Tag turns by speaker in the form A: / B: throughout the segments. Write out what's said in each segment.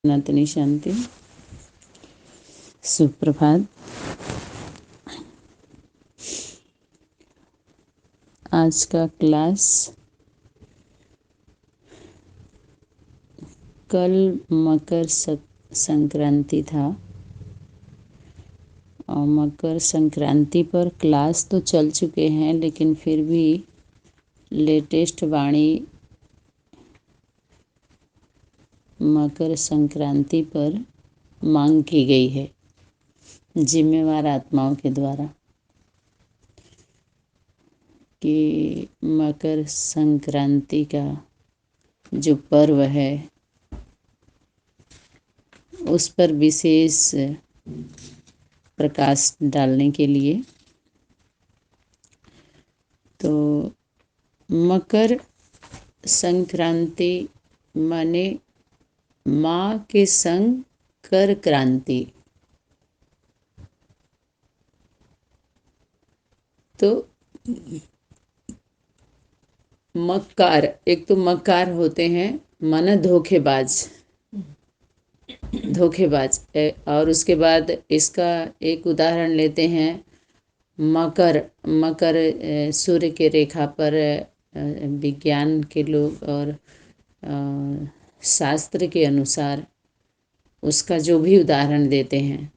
A: सनातनी शांति। सुप्रभात। आज का क्लास कल मकर संक्रांति था और मकर संक्रांति पर क्लास तो चल चुके हैं, लेकिन फिर भी लेटेस्ट वाणी मकर संक्रांति पर मांग की गई है जिम्मेवार आत्माओं के द्वारा कि मकर संक्रांति का जो पर्व है उस पर विशेष प्रकाश डालने के लिए। तो मकर संक्रांति माने माँ के संग कर क्रांति। तो मक्कार, एक तो मक्कार होते हैं माना धोखेबाज, और उसके बाद इसका एक उदाहरण लेते हैं मकर सूर्य के रेखा पर विज्ञान के लोग और शास्त्र के अनुसार उसका जो भी उदाहरण देते हैं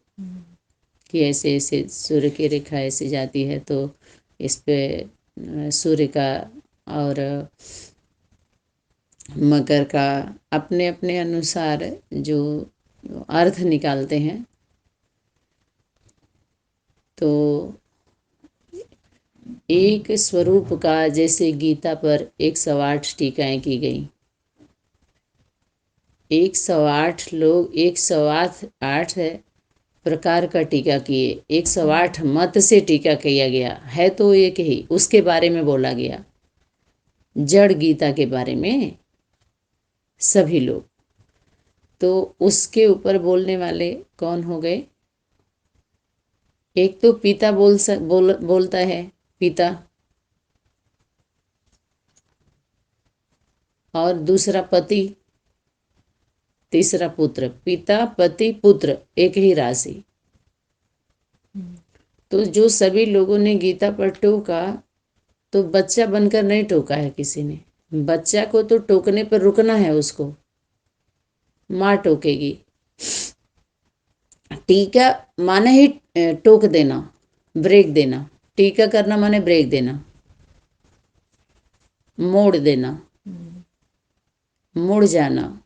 A: कि ऐसे ऐसे सूर्य की रेखा ऐसे जाती है तो इस पे सूर्य का और मकर का अपने अपने अनुसार जो अर्थ निकालते हैं। तो एक स्वरूप का जैसे गीता पर 108 टीकाएं की गई, 108 लोग 108 प्रकार का टीका किए, 108 मत से टीका किया गया है, तो एक ही उसके बारे में बोला गया, जड़ गीता के बारे में सभी लोग। तो उसके ऊपर बोलने वाले कौन हो गए? एक तो पिता बोलता है पिता, और दूसरा पति, तीसरा पुत्र। पिता पति पुत्र एक ही राशि। तो जो सभी लोगों ने गीता पर टोका तो बच्चा बनकर नहीं टोका है किसी ने। बच्चा को तो टोकने पर रुकना है, उसको माँ टोकेगी। टीका माने ही टोक देना, ब्रेक देना। टीका करना माने ब्रेक देना, मोड़ देना, मुड़ जाना।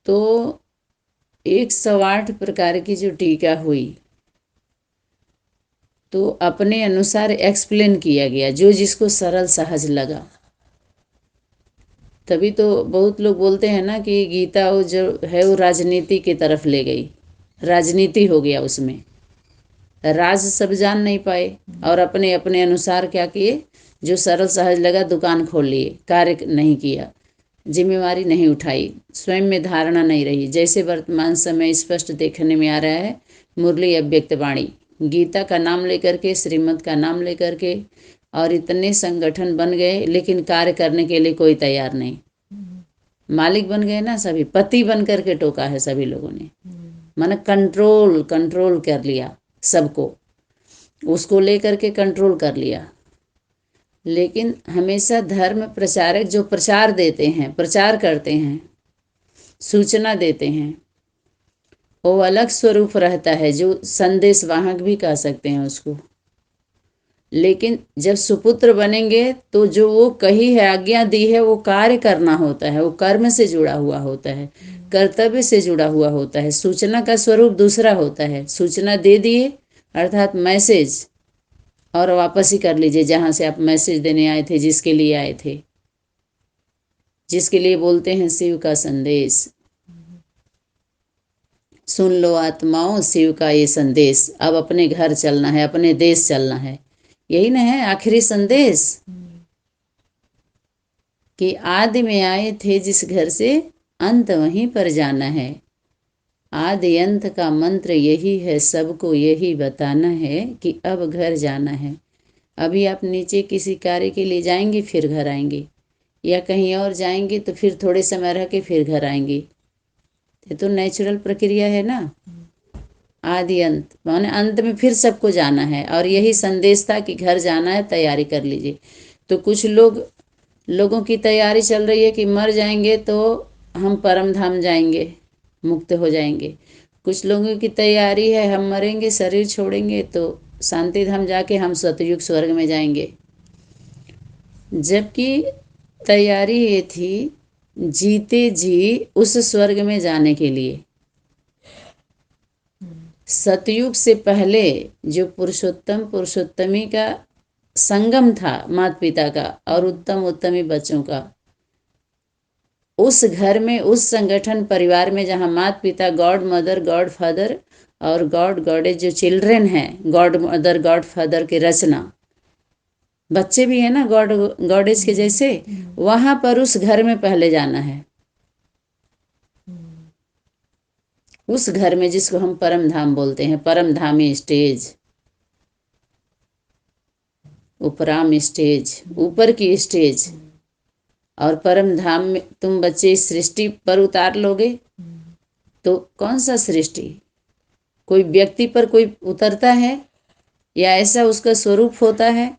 A: तो 108 प्रकार की जो टीका हुई तो अपने अनुसार एक्सप्लेन किया गया, जो जिसको सरल सहज लगा। तभी तो बहुत लोग बोलते हैं ना कि गीता वो जो है वो राजनीति की तरफ ले गई, राजनीति हो गया उसमें। राज सब जान नहीं पाए और अपने अपने अनुसार क्या किए, जो सरल सहज लगा दुकान खोल लिए, कार्य नहीं किया, जिम्मेवारी नहीं उठाई, स्वयं में धारणा नहीं रही। जैसे वर्तमान समय स्पष्ट देखने में आ रहा है, मुरली अव्यक्त वाणी गीता का नाम लेकर के, श्रीमद का नाम लेकर के, और इतने संगठन बन गए, लेकिन कार्य करने के लिए कोई तैयार नहीं। मालिक बन गए ना, सभी पति बन करके टोका है सभी लोगों ने। माने कंट्रोल कर लिया सबको, उसको लेकर के कंट्रोल कर लिया। लेकिन हमेशा धर्म प्रचारक जो प्रचार देते हैं, प्रचार करते हैं, सूचना देते हैं, वो अलग स्वरूप रहता है, जो संदेश वाहक भी कह सकते हैं उसको। लेकिन जब सुपुत्र बनेंगे तो जो वो कही है, आज्ञा दी है, वो कार्य करना होता है, वो कर्म से जुड़ा हुआ होता है, कर्तव्य से जुड़ा हुआ होता है। सूचना का स्वरूप दूसरा होता है। सूचना दे दिए अर्थात मैसेज, और वापस ही कर लीजिए जहां से आप मैसेज देने आए थे, जिसके लिए आए थे, जिसके लिए बोलते हैं शिव का संदेश। सुन लो आत्माओं शिव का ये संदेश, अब अपने घर चलना है, अपने देश चलना है। यही ना है आखिरी संदेश, कि आदि में आए थे जिस घर से, अंत वहीं पर जाना है। आदि अंत का मंत्र यही है, सबको यही बताना है कि अब घर जाना है। अभी आप नीचे किसी कार्य के लिए जाएंगे, फिर घर आएंगे। या कहीं और जाएंगी तो फिर थोड़े समय रह के फिर घर आएंगी। ये तो नेचुरल प्रक्रिया है ना, आदि अंत, माने अंत में फिर सबको जाना है। और यही संदेश था कि घर जाना है, तैयारी कर लीजिए। तो कुछ लोगों की तैयारी चल रही है कि मर जाएंगे तो हम परम धाम जाएंगे, मुक्त हो जाएंगे। कुछ लोगों की तैयारी है हम मरेंगे, शरीर छोड़ेंगे तो शांति धाम जाके हम सतयुग स्वर्ग में जाएंगे। जबकि तैयारी ये थी जीते जी उस स्वर्ग में जाने के लिए। सतयुग से पहले जो पुरुषोत्तम पुरुषोत्तमी का संगम था माता पिता का और उत्तम उत्तमी बच्चों का, उस घर में, उस संगठन परिवार में जहाँ माता पिता, गॉड मदर, गॉड फादर और गॉड गॉडेज जो चिल्ड्रन हैं, गॉड मदर गॉड फादर की रचना, बच्चे भी है ना गॉड गॉडेज के जैसे, वहां पर उस घर में पहले जाना है। उस घर में जिसको हम परम धाम बोलते हैं, परम धामी स्टेज, उपराम स्टेज, ऊपर की स्टेज। और परम धाम में तुम बच्चे इस सृष्टि पर उतार लोगे तो कौन सा सृष्टि, कोई व्यक्ति पर कोई उतरता है या ऐसा उसका स्वरूप होता है?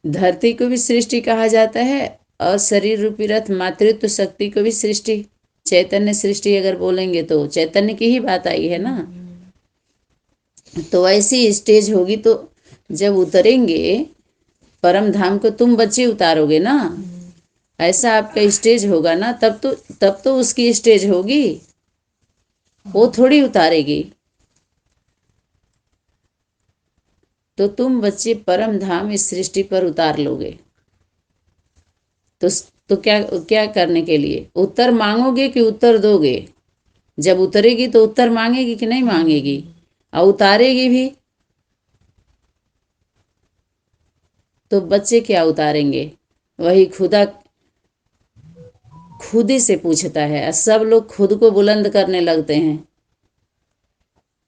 A: धरती को भी सृष्टि कहा जाता है और शरीर रूपी रथ मातृत्व शक्ति को भी सृष्टि, चैतन्य सृष्टि अगर बोलेंगे तो चैतन्य की ही बात आई है ना। तो ऐसी स्टेज होगी तो जब उतरेंगे परम धाम को तुम बच्चे उतारोगे ना, ऐसा आपका स्टेज होगा ना, तब तो उसकी स्टेज होगी, वो थोड़ी उतारेगी। तो तुम बच्चे परम धाम इस सृष्टि पर उतार लोगे तो क्या करने के लिए? उत्तर मांगोगे कि उत्तर दोगे? जब उतरेगी तो उत्तर मांगेगी कि नहीं मांगेगी, और उतारेगी भी। तो बच्चे क्या उतारेंगे? वही खुदा खुद ही से पूछता है। सब लोग खुद को बुलंद करने लगते हैं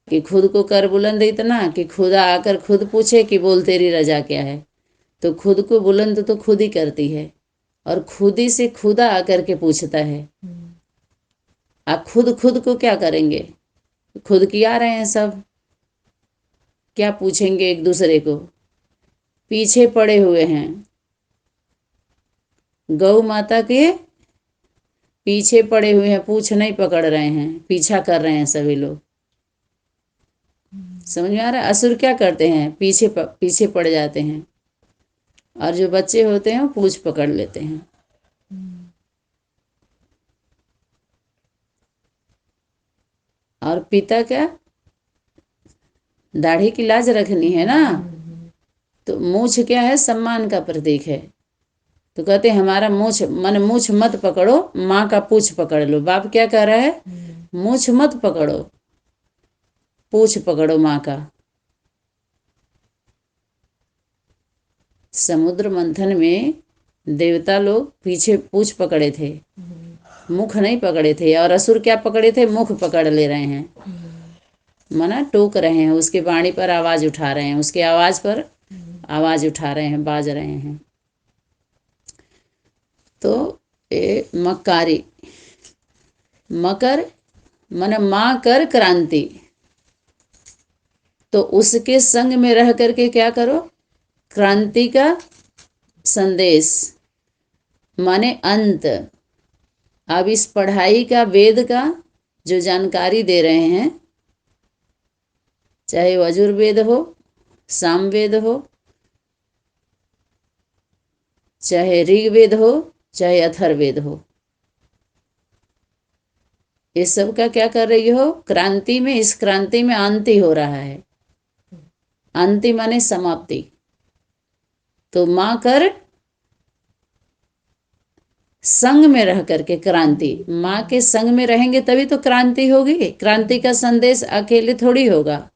A: कि खुद को कर बुलंद इतना कि खुदा आकर खुद पूछे कि बोल तेरी रजा क्या है। तो खुद को बुलंद तो खुद ही करती है और खुद ही से खुदा आकर के पूछता है। आप खुद को क्या करेंगे? खुद किया रहे हैं सब, क्या पूछेंगे एक दूसरे को? पीछे पड़े हुए हैं, गौ माता के पीछे पड़े हुए हैं, पूछ नहीं पकड़ रहे हैं, पीछा कर रहे हैं सभी लोग। समझ में आ रहा है? असुर क्या करते हैं? पीछे पड़ जाते हैं, और जो बच्चे होते हैं वो पूछ पकड़ लेते हैं। और पिता क्या, दाढ़ी की लाज रखनी है ना, तो मूछ क्या है? सम्मान का प्रतीक है। तो कहते हैं हमारा मूछ, मन मूछ मत पकड़ो, माँ का पूछ पकड़ लो। बाप क्या कह रहा है? मूछ मत पकड़ो, पूछ पकड़ो माँ का। समुद्र मंथन में देवता लोग पीछे पूछ पकड़े थे, मुख नहीं पकड़े थे। और असुर क्या पकड़े थे? मुख पकड़ ले रहे हैं, मना टोक रहे हैं, उसके वाणी पर आवाज उठा रहे हैं, उसके आवाज पर आवाज उठा रहे हैं, बाज रहे हैं। तो ये मकारी, मकर मन माँ कर क्रांति, तो उसके संग में रह करके क्या करो? क्रांति का संदेश, माने अंत। अब इस पढ़ाई का, वेद का जो जानकारी दे रहे हैं, चाहे यजुर्वेद हो, सामवेद हो, चाहे ऋग्वेद हो, चाहे अथर्ववेद हो, ये सब का क्या कर रही हो? क्रांति में, इस क्रांति में अंति हो रहा है। अंति माने समाप्ति। तो माँ कर संग में रह करके क्रांति, माँ के संग में रहेंगे तभी तो क्रांति होगी। क्रांति का संदेश अकेले थोड़ी होगा।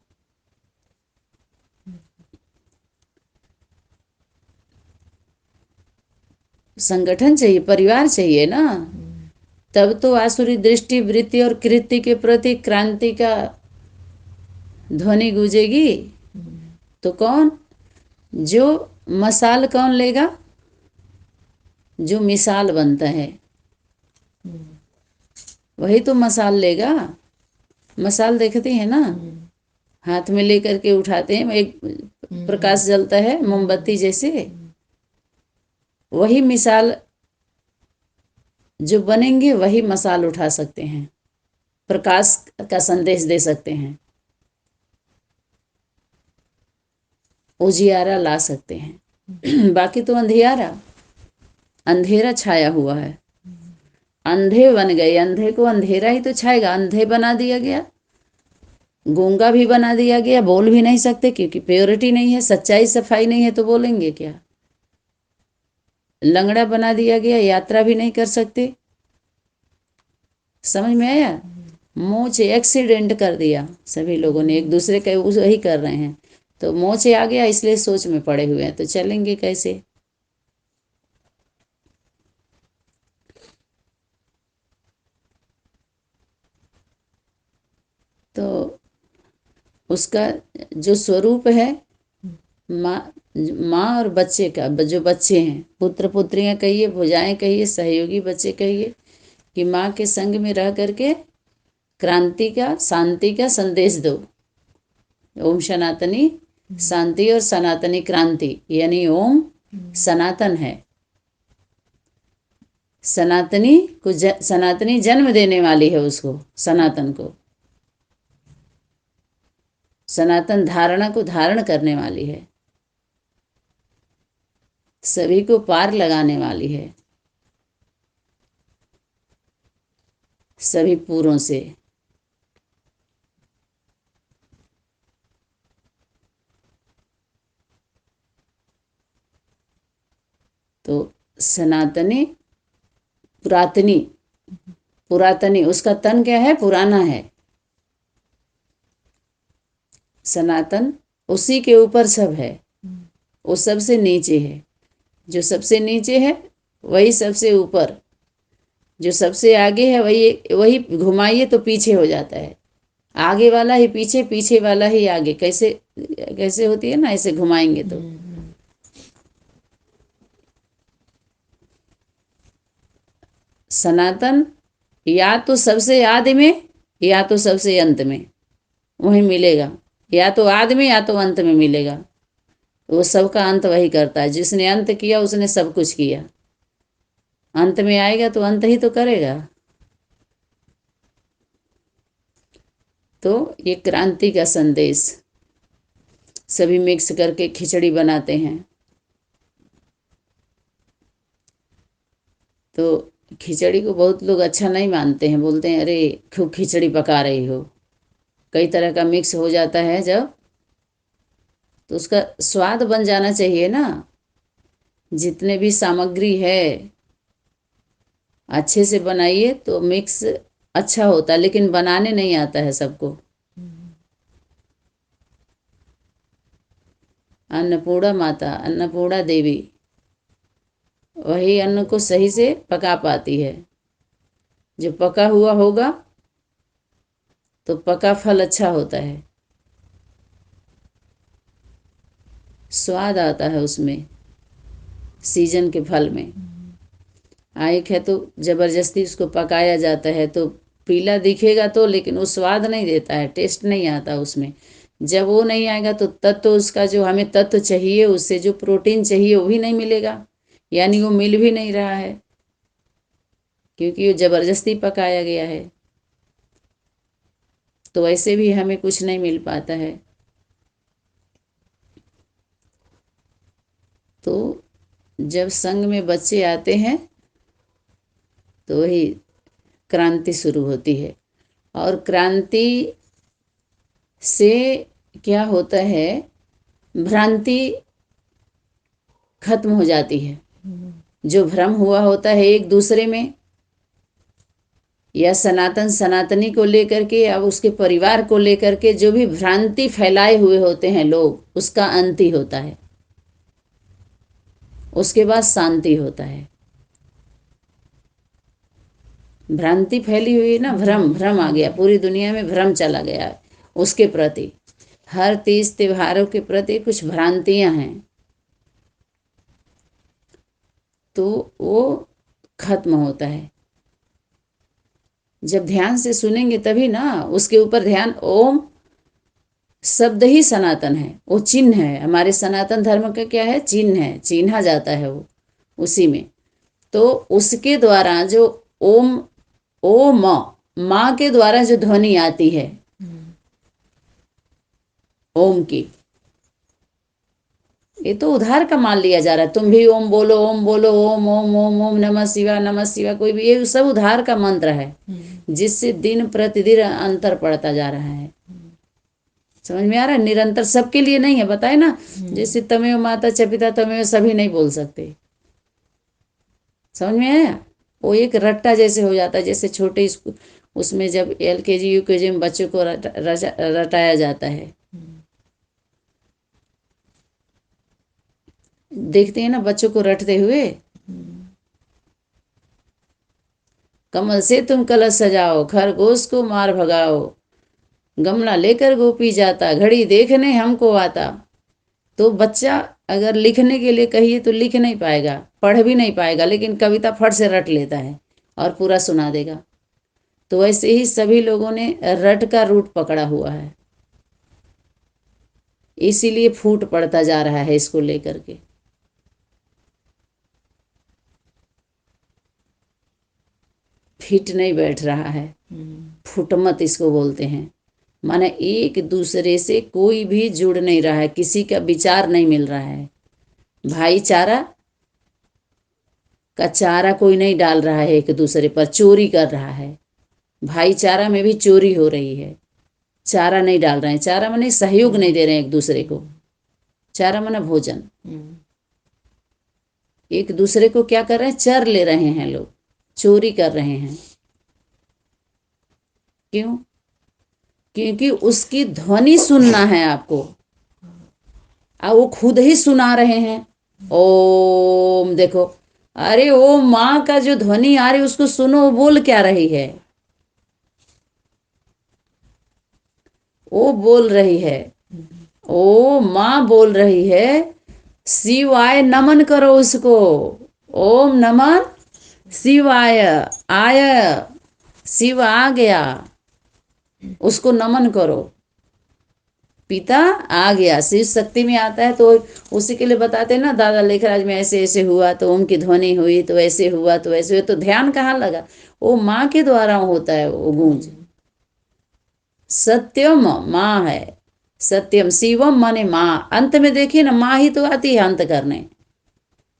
A: संगठन चाहिए, परिवार चाहिए ना, तब तो आसुरी दृष्टि, वृत्ति और कृत्य के प्रति क्रांति का ध्वनि गूंजेगी। तो कौन, जो मसाल कौन लेगा? जो मिसाल बनता है वही तो मसाल लेगा। मसाल देखते हैं ना, हाथ में लेकर के उठाते हैं, एक प्रकाश जलता है मोमबत्ती जैसे। वही मिसाल जो बनेंगे वही मसाल उठा सकते हैं, प्रकाश का संदेश दे सकते हैं, उजियारा ला सकते हैं। बाकी तो अंधियारा, अंधेरा छाया हुआ है। अंधे बन गए, अंधे को अंधेरा ही तो छाएगा। अंधे बना दिया गया, गूंगा भी बना दिया गया, बोल भी नहीं सकते क्योंकि प्योरिटी नहीं है, सच्चाई सफाई नहीं है, तो बोलेंगे क्या। लंगड़ा बना दिया गया, यात्रा भी नहीं कर सकते। समझ में आया। मोचे एक्सीडेंट कर दिया सभी लोगों ने, एक दूसरे का वही कर रहे हैं, तो मोचे आ गया, इसलिए सोच में पड़े हुए हैं, तो चलेंगे कैसे। तो उसका जो स्वरूप है, माँ और बच्चे का, जो बच्चे हैं, पुत्र पुत्रियां कहिए, भुजाएं कहिए, सहयोगी बच्चे कहिए, कि माँ के संग में रह करके क्रांति का, शांति का संदेश दो। ओम सनातनी शांति और सनातनी क्रांति, यानी ओम सनातन है। सनातनी को सनातनी जन्म देने वाली है, उसको, सनातन को। सनातन धारणा को धारण करने वाली है, सभी को पार लगाने वाली है, सभी पूरों से। तो सनातनी पुरातनी, पुरातनी उसका तन क्या है, पुराना है। सनातन उसी के ऊपर सब है, वो सबसे नीचे है। जो सबसे नीचे है वही सबसे ऊपर, जो सबसे आगे है वही वही घुमाइए तो पीछे हो जाता है। आगे वाला ही पीछे, पीछे वाला ही आगे, कैसे कैसे होती है ना, ऐसे घुमाएंगे तो। सनातन या तो सबसे आदि में या तो सबसे अंत में वही मिलेगा, या तो आदि में या तो अंत में मिलेगा। वो सबका अंत वही करता है। जिसने अंत किया उसने सब कुछ किया। अंत में आएगा तो अंत ही तो करेगा। तो ये क्रांति का संदेश सभी मिक्स करके खिचड़ी बनाते हैं। तो खिचड़ी को बहुत लोग अच्छा नहीं मानते हैं, बोलते हैं अरे खूब खिचड़ी पका रही हो। कई तरह का मिक्स हो जाता है जब, तो उसका स्वाद बन जाना चाहिए ना। जितने भी सामग्री है अच्छे से बनाइए तो मिक्स अच्छा होता है, लेकिन बनाने नहीं आता है सबको। अन्नपूर्णा माता, अन्नपूर्णा देवी वही अन्न को सही से पका पाती है। जो पका हुआ होगा तो पका फल अच्छा होता है, स्वाद आता है उसमें, सीजन के फल में। एक है तो जबरदस्ती उसको पकाया जाता है तो पीला दिखेगा तो, लेकिन वो स्वाद नहीं देता है, टेस्ट नहीं आता उसमें। जब वो नहीं आएगा तो तत्व उसका, जो हमें तत्व चाहिए, उससे जो प्रोटीन चाहिए वो भी नहीं मिलेगा, यानी वो मिल भी नहीं रहा है, क्योंकि वो जबरदस्ती पकाया गया है। तो ऐसे भी हमें कुछ नहीं मिल पाता है। तो जब संघ में बच्चे आते हैं तो वही क्रांति शुरू होती है। और क्रांति से क्या होता है, भ्रांति खत्म हो जाती है। जो भ्रम हुआ होता है एक दूसरे में, या सनातन सनातनी को लेकर के या उसके परिवार को लेकर के जो भी भ्रांति फैलाए हुए होते हैं लोग, उसका अंत ही होता है। उसके बाद शांति होता है। भ्रांति फैली हुई है ना, भ्रम, भ्रम आ गया, पूरी दुनिया में भ्रम चला गया है उसके प्रति। हर तीज त्योहारों के प्रति कुछ भ्रांतियां हैं। तो वो खत्म होता है। जब ध्यान से सुनेंगे तभी ना, उसके ऊपर ध्यान, ओम शब्द ही सनातन है, वो चिन्ह है। हमारे सनातन धर्म का क्या है? चिन्ह है, चिन्हा जाता है वो उसी में। तो उसके द्वारा जो ओम, ओ माँ के द्वारा जो ध्वनि आती है ओम की, ये तो उधार का मान लिया जा रहा है। तुम भी ओम बोलो, ओम बोलो, ओम ओम ओम ओम नमः शिवाय, नमः शिवाय, कोई भी, ये सब उधार का मंत्र है जिससे दिन प्रतिदिन अंतर पड़ता जा रहा है। समझ में आ रहा है? निरंतर सबके लिए नहीं है, बताए ना। जैसे तमेव माता च पिता तमेव, सभी नहीं बोल सकते। समझ में आया? वो एक रट्टा जैसे हो जाता है, जैसे छोटे स्कूल उसमें जब LKG UKG में बच्चों को रटाया जाता है, देखते हैं ना बच्चों को रटते हुए। कमल से तुम कलश सजाओ, खरगोश को मार भगाओ, गमला लेकर गोपी जाता, घड़ी देखने हमको आता। तो बच्चा अगर लिखने के लिए कहिए तो लिख नहीं पाएगा, पढ़ भी नहीं पाएगा, लेकिन कविता फट से रट लेता है और पूरा सुना देगा। तो वैसे ही सभी लोगों ने रट का रूट पकड़ा हुआ है, इसीलिए फूट पड़ता जा रहा है इसको लेकर के। फिट नहीं बैठ रहा है, फुटमत इसको बोलते हैं। माने एक दूसरे से कोई भी जुड़ नहीं रहा है, किसी का विचार नहीं मिल रहा है। भाईचारा का चारा कोई नहीं डाल रहा है, एक दूसरे पर चोरी कर रहा है। भाईचारा में भी चोरी हो रही है, चारा नहीं डाल रहे हैं। चारा माने सहयोग नहीं दे रहे हैं एक दूसरे को, चारा माने भोजन। एक दूसरे को क्या कर रहे हैं? चर ले रहे हैं लोग, चोरी कर रहे हैं। क्यों? क्योंकि उसकी ध्वनि सुनना है आपको, और वो खुद ही सुना रहे हैं ओम। देखो, अरे ओ माँ का जो ध्वनि आ रही उसको सुनो, वो बोल क्या रही है? वो बोल रही है, ओ माँ बोल रही है, शिवाय नमन करो उसको। ओम नमन शिवाय, आय, शिव आ गया, उसको नमन करो। पिता आ गया, शिव शक्ति में आता है, तो उसी के लिए बताते हैं ना, दादा लेखराज में ऐसे ऐसे हुआ तो ओम की ध्वनि हुई, तो ऐसे हुआ तो ऐसे हुआ। तो ध्यान कहाँ लगा? वो माँ के द्वारा होता है वो गूंज। सत्यम माँ है, सत्यम शिवम माने माँ। अंत में देखिए ना, माँ ही तो आती है अंत करने।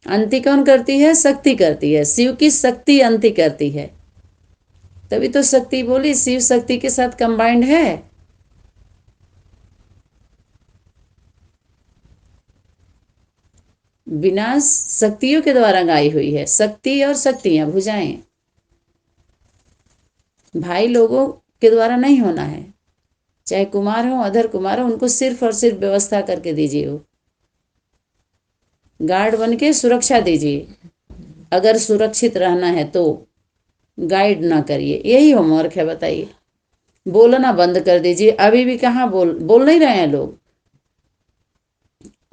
A: अंति कौन करती है? शक्ति करती है, शिव की शक्ति अंति करती है। तभी तो शक्ति बोली, शिव शक्ति के साथ कंबाइंड है। विनाश शक्तियों के द्वारा गाई हुई है। शक्ति और शक्तियां, भुजाएं, भाई लोगों के द्वारा नहीं होना है। चाहे कुमार हो, अधर कुमार हो, उनको सिर्फ और सिर्फ व्यवस्था करके दीजिए, वो गार्ड बन के सुरक्षा दीजिए। अगर सुरक्षित रहना है तो गाइड ना kariye, यही होमवर्क है। बताइए, बोलना बंद कर दीजिए। अभी भी कहाँ बोल नहीं रहे हैं लोग।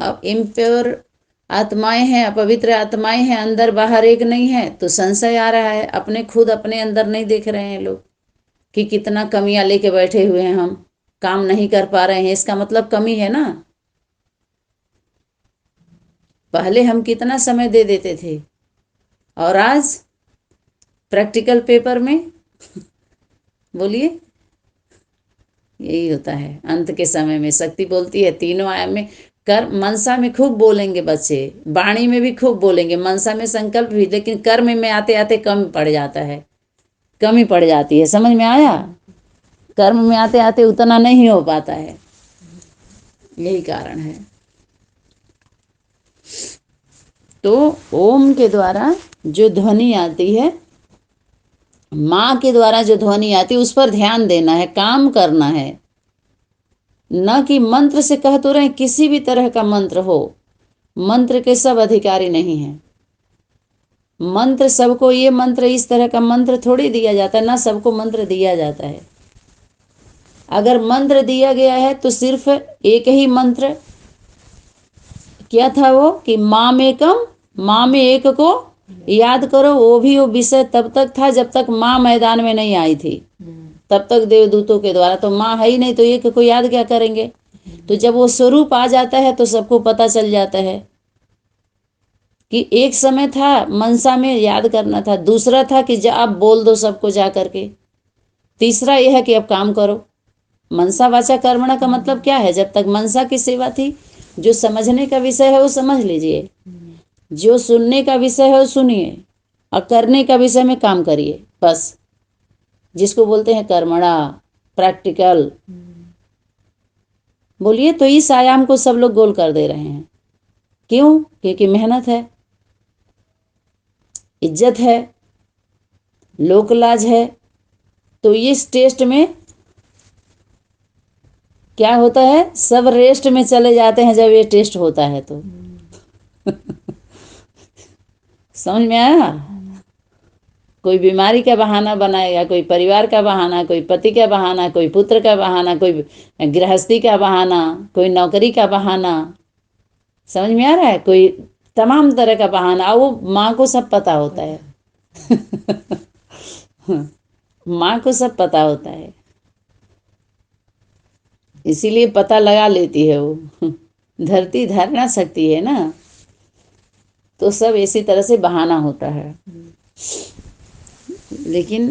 A: अब इम्प्योर आत्माएं हैं, अपवित्र आत्माएं हैं, अंदर बाहर एक नहीं है, तो संशय आ रहा है। अपने खुद अपने अंदर नहीं देख रहे हैं लोग कि कितना कमियां लेके बैठे हुए हैं, हम काम नहीं कर पा रहे हैं, इसका मतलब कमी है ना। पहले हम कितना समय दे देते थे, और आज प्रैक्टिकल पेपर में बोलिए, यही होता है। अंत के समय में शक्ति बोलती है, तीनों आयाम में कर्म मनसा में खूब बोलेंगे बच्चे, वाणी में भी खूब बोलेंगे, मनसा में संकल्प भी, लेकिन कर्म में आते आते कम पड़ जाता है, कमी पड़ जाती है। समझ में आया? कर्म में आते आते उतना नहीं हो पाता है, यही कारण है। तो ओम के द्वारा जो ध्वनि आती है, माँ के द्वारा जो ध्वनि आती है, उस पर ध्यान देना है, काम करना है। न कि मंत्र से कह तो रहे, किसी भी तरह का मंत्र हो, मंत्र के सब अधिकारी नहीं है। मंत्र सबको, ये मंत्र इस तरह का मंत्र थोड़ी दिया जाता है, ना सबको मंत्र दिया जाता है। अगर मंत्र दिया गया है तो सिर्फ एक ही मंत्र, क्या था वो, कि मामेकम, माँ में एक को याद करो, वो भी वो विषय तब तक था जब तक माँ मैदान में नहीं आई थी, तब तक देवदूतों के द्वारा। तो माँ है ही नहीं, तो ये को याद क्या करेंगे। तो जब वो स्वरूप आ जाता है तो सबको पता चल जाता है कि एक समय था मनसा में याद करना था, दूसरा था कि आप बोल दो सबको जा करके, तीसरा यह है कि अब काम करो। मनसा वाचा कर्मणा का मतलब क्या है? जब तक मनसा की सेवा थी, जो समझने का विषय है वो समझ लीजिए, जो सुनने का विषय है वो सुनिए, और करने का विषय में काम करिए, बस। जिसको बोलते हैं कर्मणा, प्रैक्टिकल। बोलिए। तो इस आयाम को सब लोग गोल कर दे रहे हैं। क्यों? क्योंकि मेहनत है, इज्जत है, लोकलाज है। तो इस टेस्ट में क्या होता है, सब रेस्ट में चले जाते हैं जब ये टेस्ट होता है तो। समझ में आया? कोई बीमारी का बहाना बनाएगा, कोई परिवार का बहाना, कोई पति का बहाना, कोई पुत्र का बहाना, कोई गृहस्थी का बहाना, कोई नौकरी का बहाना। समझ में आ रहा है? कोई तमाम तरह का बहाना, वो माँ को सब पता होता है। माँ को सब पता होता है, इसीलिए पता लगा लेती है वो। धरती धारणा शक्ति है ना, तो सब इसी तरह से बहाना होता है। लेकिन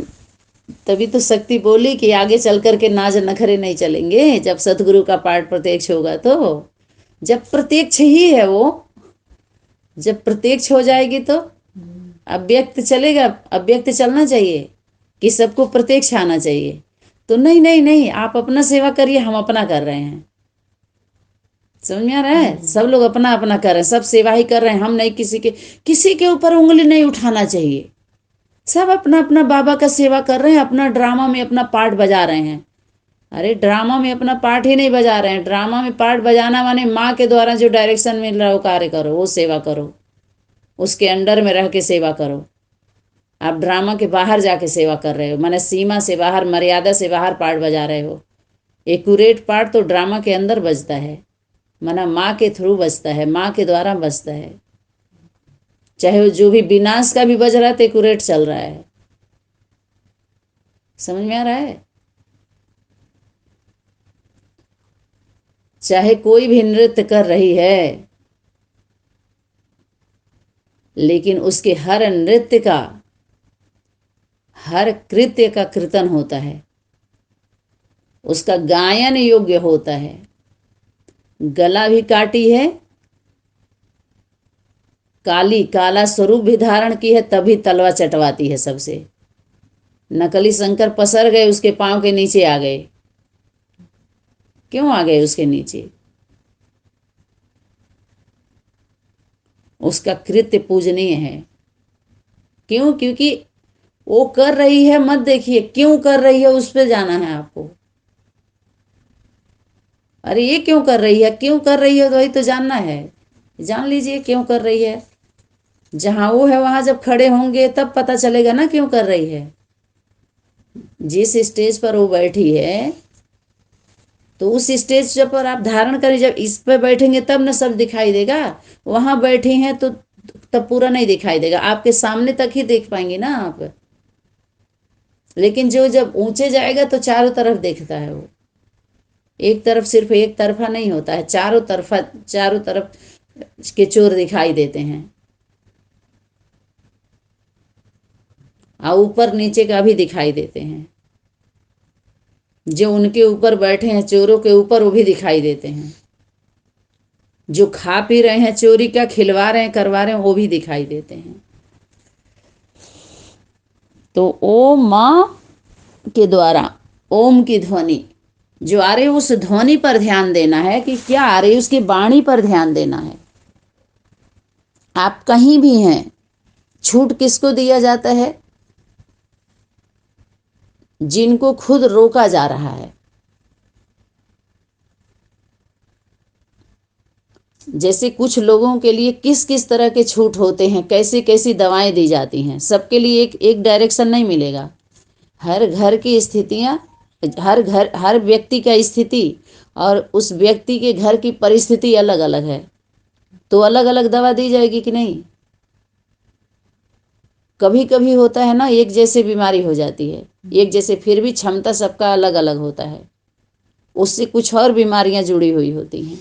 A: तभी तो शक्ति बोली कि आगे चल करके नाज नखरे नहीं चलेंगे, जब सतगुरु का पाठ प्रत्यक्ष होगा। तो जब प्रत्यक्ष ही है वो, जब प्रत्यक्ष हो जाएगी तो अव्यक्त चलेगा। अव्यक्त चलना चाहिए कि सबको प्रत्यक्ष आना चाहिए। तो नहीं नहीं नहीं, आप अपना सेवा करिए, हम अपना कर रहे हैं। समझ में आ रहा है? सब लोग अपना अपना कर रहे हैं, सब सेवा ही कर रहे हैं। हम नहीं, किसी के ऊपर उंगली नहीं उठाना चाहिए। सब अपना अपना बाबा का सेवा कर रहे हैं, अपना ड्रामा में अपना पार्ट बजा रहे हैं। अरे ड्रामा में अपना पार्ट ही नहीं बजा रहे हैं। ड्रामा में पार्ट बजाना माने माँ के द्वारा जो डायरेक्शन मिल रहा है वो कार्य करो, वो सेवा करो, उसके अंडर में रह के सेवा करो। आप ड्रामा के बाहर जाके सेवा कर रहे हो, माने सीमा से बाहर, मर्यादा से बाहर पार्ट बजा रहे हो। एक्यूरेट पार्ट तो ड्रामा के अंदर बजता है, माना माँ के थ्रू बजता है, माँ के द्वारा बजता है। चाहे वो जो भी विनाश का भी बज रहा है तो एक्यूरेट चल रहा है। समझ में आ रहा है? चाहे कोई भी नृत्य कर रही है, लेकिन उसके हर नृत्य का, हर कृत्य का कीर्तन होता है, उसका गायन योग्य होता है। गला भी काटी है, काली काला स्वरूप भी धारण की है, तभी तलवा चटवाती है सबसे। नकली शंकर पसर गए, उसके पांव के नीचे आ गए। क्यों आ गए उसके नीचे? उसका कृत्य पूजनीय है। क्यों? क्योंकि वो कर रही है, मत देखिए क्यों कर रही है, उस पर जाना है आपको। अरे ये क्यों कर रही है, क्यों कर रही है, तो वही तो जानना है। जान लीजिए क्यों कर रही है। जहां वो है वहां जब खड़े होंगे तब पता चलेगा ना क्यों कर रही है। जिस स्टेज पर वो बैठी है, तो उस स्टेज पर आप धारण करें, जब इस पर बैठेंगे तब ना सब दिखाई देगा। वहां बैठी हैं तो तब पूरा नहीं दिखाई देगा, आपके सामने तक ही देख पाएंगे ना आप। लेकिन जो जब ऊंचे जाएगा तो चारों तरफ देखता है वो। एक तरफ सिर्फ एक तरफा नहीं होता है, चारों तरफ के चोर दिखाई देते हैं, और ऊपर नीचे का भी दिखाई देते हैं। जो उनके ऊपर बैठे हैं, चोरों के ऊपर, वो भी दिखाई देते हैं। जो खा पी रहे हैं, चोरी का खिलवा रहे हैं, करवा रहे हैं, वो भी दिखाई देते हैं। तो ओम माँ के द्वारा ओम की ध्वनि जो आ रही है, उस ध्वनि पर ध्यान देना है कि क्या आ रही है, उसकी वाणी पर ध्यान देना है। आप कहीं भी हैं, छूट किसको दिया जाता है? जिनको खुद रोका जा रहा है। जैसे कुछ लोगों के लिए किस किस तरह के छूट होते हैं, कैसी कैसी दवाएं दी जाती हैं, सबके लिए एक डायरेक्शन नहीं मिलेगा। हर घर की स्थितियां, हर व्यक्ति का स्थिति और उस व्यक्ति के घर की परिस्थिति अलग अलग है, तो अलग अलग दवा दी जाएगी कि नहीं? कभी कभी होता है ना, एक जैसे बीमारी हो जाती है, एक जैसे, फिर भी क्षमता सबका अलग अलग होता है, उससे कुछ और बीमारियां जुड़ी हुई होती हैं।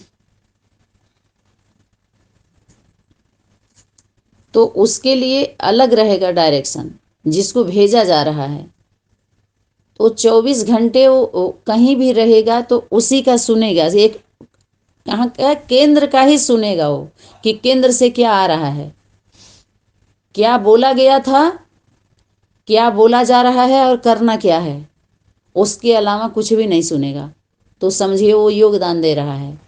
A: तो उसके लिए अलग रहेगा डायरेक्शन जिसको भेजा जा रहा है। तो 24 घंटे वो कहीं भी रहेगा तो उसी का सुनेगा, एक कहाँ का केंद्र का ही सुनेगा वो, कि केंद्र से क्या आ रहा है, क्या बोला गया था, क्या बोला जा रहा है और करना क्या है, उसके अलावा कुछ भी नहीं सुनेगा। तो समझिए वो योगदान दे रहा है।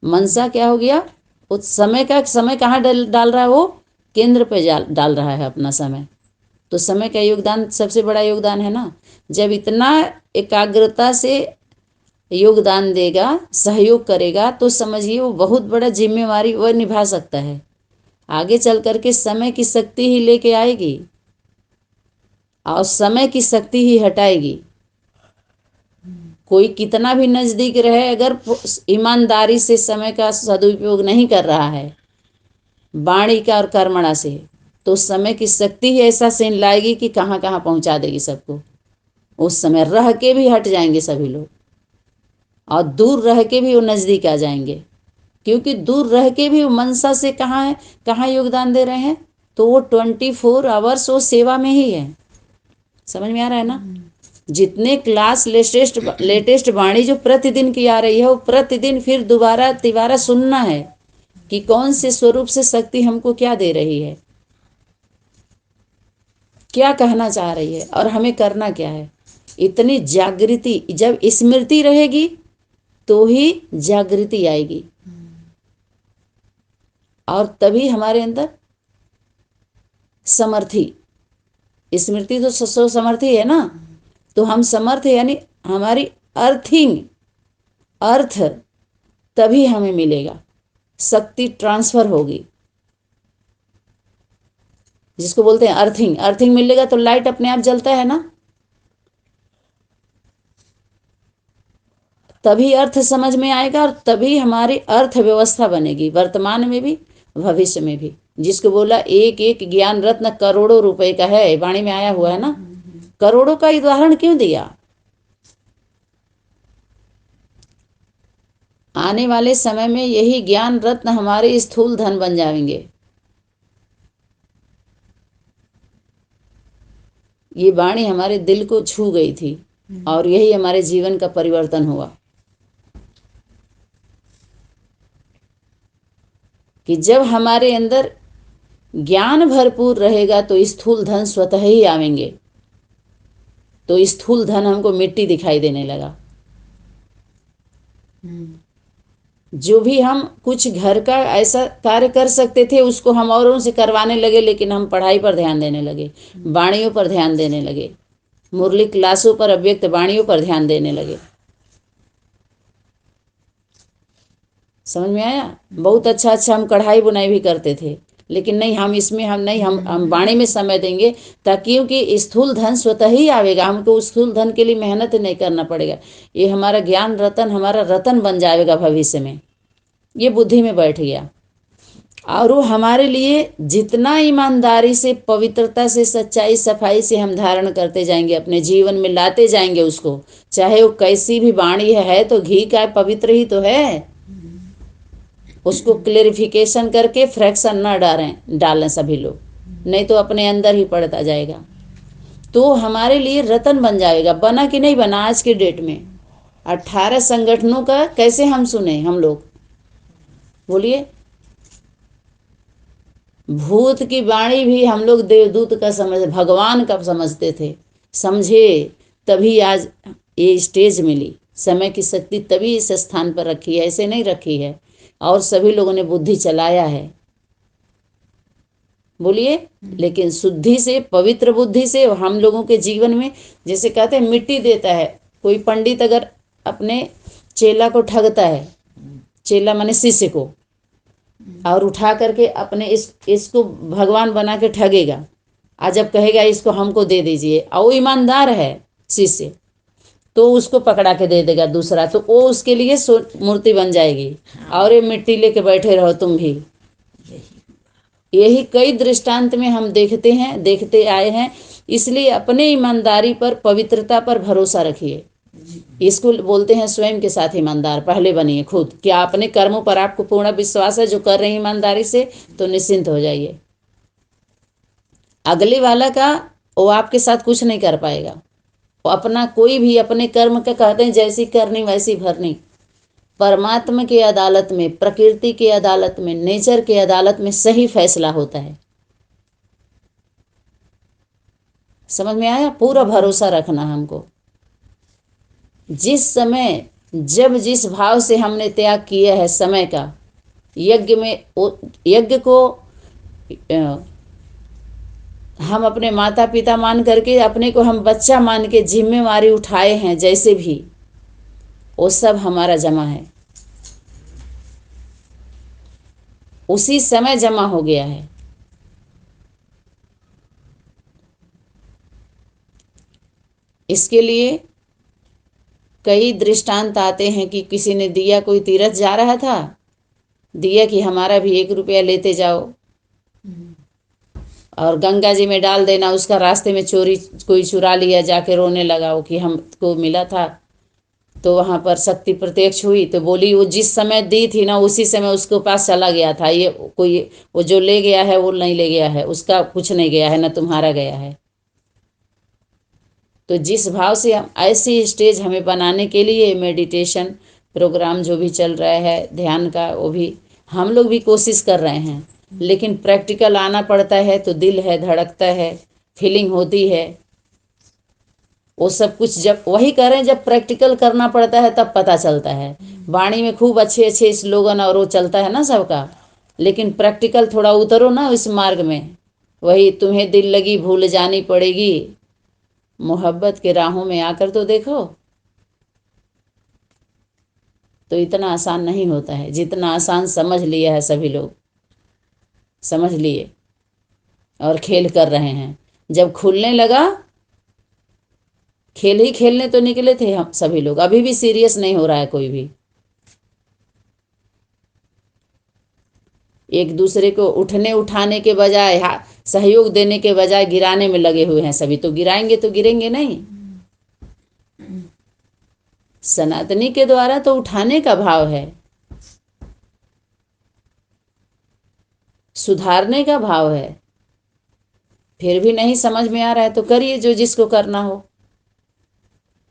A: मनसा क्या हो गया, उस समय कहाँ डाल रहा है वो, केंद्र पे डाल रहा है अपना समय। तो समय का योगदान सबसे बड़ा योगदान है ना। जब इतना एकाग्रता से योगदान देगा, सहयोग करेगा, तो समझिए वो बहुत बड़ा जिम्मेवारी वह निभा सकता है। आगे चल करके समय की शक्ति ही लेके आएगी और समय की शक्ति ही हटाएगी। कोई कितना भी नजदीक रहे, अगर ईमानदारी से समय का सदुपयोग नहीं कर रहा है, वाणी का और कर्मणा से, तो समय की शक्ति ही ऐसा सीन लाएगी कि कहाँ कहाँ पहुंचा देगी सबको। उस समय रह के भी हट जाएंगे सभी लोग, और दूर रह के भी वो नजदीक आ जाएंगे, क्योंकि दूर रह के भी वो मनसा से कहाँ है, कहाँ योगदान दे रहे हैं, तो वो 24 आवर्स वो सेवा में ही है। समझ में आ रहा है ना। जितने क्लास लेटेस्ट वाणी जो प्रतिदिन की आ रही है, वो प्रतिदिन फिर दोबारा तिबारा सुनना है कि कौन से स्वरूप से शक्ति हमको क्या दे रही है, क्या कहना चाह रही है और हमें करना क्या है। इतनी जागृति, जब स्मृति रहेगी तो ही जागृति आएगी, और तभी हमारे अंदर समर्थी, स्मृति तो समर्थी है ना। तो हम समर्थ, यानी हमारी अर्थ तभी हमें मिलेगा, शक्ति ट्रांसफर होगी, जिसको बोलते हैं अर्थिंग मिलेगा तो लाइट अपने आप जलता है ना। तभी अर्थ समझ में आएगा और तभी हमारी अर्थव्यवस्था बनेगी, वर्तमान में भी भविष्य में भी। जिसको बोला एक एक ज्ञान रत्न करोड़ों रुपए का है, वाणी में आया हुआ है ना। करोड़ों का उदाहरण क्यों दिया? आने वाले समय में यही ज्ञान रत्न हमारे स्थूल धन बन जाएंगे। ये वाणी हमारे दिल को छू गई थी और यही हमारे जीवन का परिवर्तन हुआ, कि जब हमारे अंदर ज्ञान भरपूर रहेगा तो स्थूल धन स्वतः ही आवेंगे। तो स्थूल धन हमको मिट्टी दिखाई देने लगा। जो भी हम कुछ घर का ऐसा कार्य कर सकते थे, उसको हम औरों से करवाने लगे, लेकिन हम पढ़ाई पर ध्यान देने लगे, वाणियों पर ध्यान देने लगे, मुरली क्लासों पर, अव्यक्त वाणियों पर ध्यान देने लगे। समझ में आया? बहुत अच्छा हम कढ़ाई बुनाई भी करते थे, लेकिन नहीं, हम इसमें हम वाणी में समय देंगे, ताकि क्योंकि स्थूल धन स्वतः ही आवेगा, हमको उस स्थूल धन के लिए मेहनत नहीं करना पड़ेगा। ये हमारा ज्ञान रतन हमारा रतन बन जाएगा भविष्य में। ये बुद्धि में बैठ गया। और वो हमारे लिए जितना ईमानदारी से, पवित्रता से, सच्चाई सफाई से हम धारण करते जाएंगे, अपने जीवन में लाते जाएंगे उसको, चाहे वो कैसी भी वाणी है तो घी का पवित्र ही तो है। उसको क्लेरिफिकेशन करके फ्रैक्शन न डालें सभी लोग, नहीं तो अपने अंदर ही पड़ता जाएगा। तो हमारे लिए रतन बन जाएगा। बना कि नहीं बना? आज के डेट में 18 संगठनों का कैसे हम सुने हम लोग, बोलिए। भूत की वाणी भी हम लोग देवदूत का भगवान का समझते थे, समझे, तभी आज ये स्टेज मिली। समय की शक्ति तभी इस स्थान पर रखी है, ऐसे नहीं रखी है। और सभी लोगों ने बुद्धि चलाया है, बोलिए। लेकिन शुद्धि से, पवित्र बुद्धि से हम लोगों के जीवन में, जैसे कहते हैं मिट्टी देता है कोई पंडित, अगर अपने चेला को ठगता है, चेला माने शिष्य को, और उठा करके अपने इसको भगवान बना के ठगेगा, और जब कहेगा इसको हमको दे दीजिए, और वो ईमानदार है शिष्य, तो उसको पकड़ा के दे देगा दूसरा, तो वो उसके लिए मूर्ति बन जाएगी। और ये मिट्टी लेके बैठे रहो तुम भी। यही कई दृष्टांत में हम देखते आए हैं। इसलिए अपने ईमानदारी पर, पवित्रता पर भरोसा रखिए। इसको बोलते हैं स्वयं के साथ ईमानदार। पहले बनिए खुद। क्या अपने कर्मों पर आपको पूर्ण विश्वास है जो कर रहे हैं ईमानदारी से, तो निश्चिंत हो जाइए। अगले वाला का वो आपके साथ कुछ नहीं कर पाएगा। वो अपना कोई भी अपने कर्म का कहते हैं जैसी करनी वैसी भरनी। परमात्मा की अदालत में, प्रकृति की अदालत में, नेचर की अदालत में सही फैसला होता है। समझ में आया? पूरा भरोसा रखना हमको। जिस समय, जब जिस भाव से हमने त्याग किया है समय का, यज्ञ को हम अपने माता पिता मान करके, अपने को हम बच्चा मान के जिम्मेवारी उठाए हैं, जैसे भी वो सब हमारा जमा है, उसी समय जमा हो गया है। इसके लिए कई दृष्टांत आते हैं कि किसी ने दिया, कोई तीर्थ जा रहा था, दिया कि हमारा भी 1 रुपया लेते जाओ और गंगा जी में डाल देना। उसका रास्ते में कोई चुरा लिया, जाके रोने लगा वो कि हमको मिला था। तो वहाँ पर शक्ति प्रत्यक्ष हुई, तो बोली वो जिस समय दी थी ना, उसी समय उसके पास चला गया था। ये कोई वो जो ले गया है वो नहीं ले गया है, उसका कुछ नहीं गया है, ना तुम्हारा गया है। तो जिस भाव से हम, ऐसी स्टेज हमें बनाने के लिए मेडिटेशन प्रोग्राम जो भी चल रहा है, ध्यान का, वो भी हम लोग भी कोशिश कर रहे हैं। लेकिन प्रैक्टिकल आना पड़ता है तो दिल है, धड़कता है, फीलिंग होती है। वो सब कुछ जब वही करें, जब प्रैक्टिकल करना पड़ता है तब पता चलता है। वाणी में खूब अच्छे अच्छे स्लोगन और वो चलता है ना सबका, लेकिन प्रैक्टिकल थोड़ा उतरो ना इस मार्ग में। वही तुम्हें दिल लगी भूल जानी पड़ेगी, मोहब्बत के राहों में आकर तो देखो। तो इतना आसान नहीं होता है जितना आसान समझ लिया है सभी लोग, समझ लिए और खेल कर रहे हैं। जब खुलने लगा, खेल ही खेलने तो निकले थे हम सभी लोग, अभी भी सीरियस नहीं हो रहा है कोई भी। एक दूसरे को उठने उठाने के बजाय, सहयोग देने के बजाय गिराने में लगे हुए हैं सभी। तो गिराएंगे तो गिरेंगे नहीं। सनातनी के द्वारा तो उठाने का भाव है, सुधारने का भाव है। फिर भी नहीं समझ में आ रहा है तो करिए जो जिसको करना हो।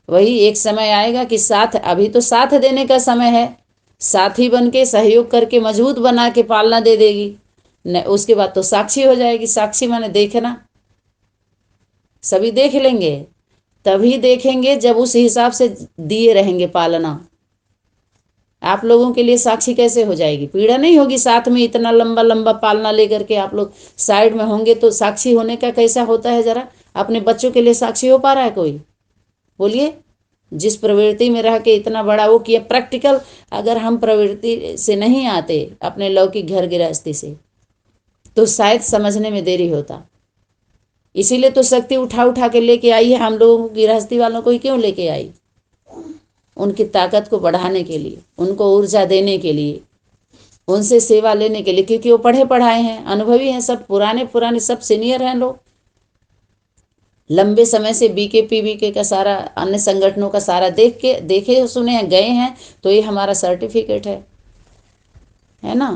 A: वही एक समय आएगा कि साथ, अभी तो साथ देने का समय है। साथी बन के, सहयोग करके, मजबूत बना के पालना दे देगी न, उसके बाद तो साक्षी हो जाएगी। साक्षी माने देखना, सभी देख लेंगे। तभी देखेंगे जब उस हिसाब से दिए रहेंगे पालना। आप लोगों के लिए साक्षी कैसे हो जाएगी? पीड़ा नहीं होगी। साथ में इतना लंबा लंबा पालना लेकर के आप लोग साइड में होंगे तो साक्षी होने का कैसा होता है? जरा अपने बच्चों के लिए साक्षी हो पा रहा है कोई? बोलिए। जिस प्रवृत्ति में रह के इतना बड़ा वो किया, प्रैक्टिकल अगर हम प्रवृत्ति से नहीं आते, अपने लौकिक घर गृहस्थी से, तो शायद समझने में देरी होता। इसीलिए तो शक्ति उठा उठा के लेके आई है हम लोगों को। गृहस्थी वालों को ही क्यों लेके आई? उनकी ताकत को बढ़ाने के लिए, उनको ऊर्जा देने के लिए, उनसे सेवा लेने के लिए, क्योंकि वो पढ़े पढ़ाए हैं, अनुभवी हैं, सब पुराने सब सीनियर हैं लोग। लंबे समय से बीके का सारा, अन्य संगठनों का सारा देखे सुने हैं, गए हैं। तो ये हमारा सर्टिफिकेट है ना।